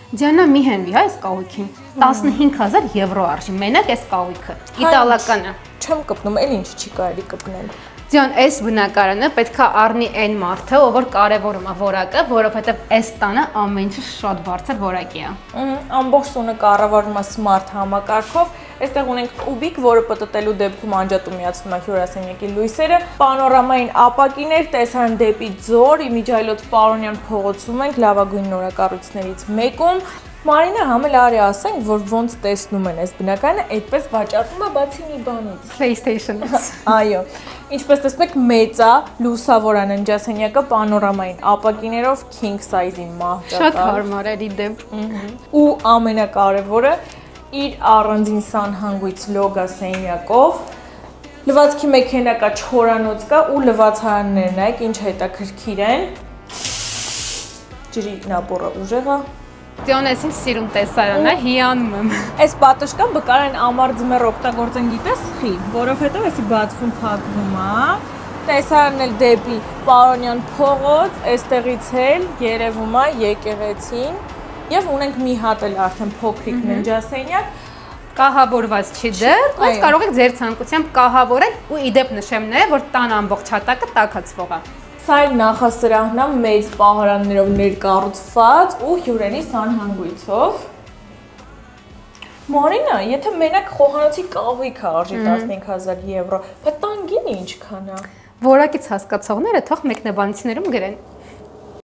Դիանա մի հենվի, հա, այս կահույքին 15000 եվրո արժի, մենակ այս կահույքը, իտալականը։ Չեմ կպնում, էլ ինչ չի կարելի կպնել։ Դիան, այս բնակարանը պետքա առնի այն մարդը, ով որ կարևորում է որակը, որովհետև այս տանը ամեն ինչը շատ բարձր որակի է։ Ամբողջ տունը կառավարվում է smart համակարգով։ Այստեղ ունենք կուբիկ, որը պտտելու դեպքում անջատում միացնում է հյուրասենյակի լույսերը, պանորամային ապակիներ, տեսարան դեպի ձոր, Իմիջայլոց Պարոնյան փողոցում ենք, լավագույն նորակառույցներից մեկում։ Մարինա, համել արի ասենք, որ ոնց տեսնում են այս բնակարանը, այդպես վաճառվում է բացի մի բանից։ PlayStation-ից։ Այո։ Ինչպես տեսնում եք, մեծ է, լուսավոր է ննջասենյակը պանորամային ապակիներով, king size-ի մահճակալ։ Շատ հարմար է դեպ։ Ու ամենակարևորը իր առանձին սանհանգույց լոգա սենյակով, լվացքի մեքենա կա, չորանոց կա ու լվացարաններն եք, ինչ հետաքրքիր են։ Ջրի նապորը ուժեղ է։ Դիան, ես ինձ սիրում տեսարան է, հիանում եմ։ Այս պատշկան բկարեն ամառ ձմեռ օգտագործեն գիտես խի, որովհետև էսի բացվում փակվում է։ Տեսարանն էլ դեպի Պարոնյան փողոց, այստեղից էլ երևում է եկեղեցին եւ ունենք մի հատ էլ արդեն փոքրիկ ննջասենյակ, Կահավորված չի դեռ, բայց կարող եք ձեր ցանկությամբ կահավորել ու իդեպ նշեմ նաեւ, որ տան ամբողջ հատակը տաքացվող է։ Սա էլ նախասրահն է մեծ պահարաններով ներկառուցված ու հյուրերի սանհանգույցով։ Մարինա, եթե մենակ խոհանոցի կահույքը արժի 15000 եվրո, բայց տան գինը ինչքան է։ Որակից հասկացողները թող մեկնաբանություններում գրեն։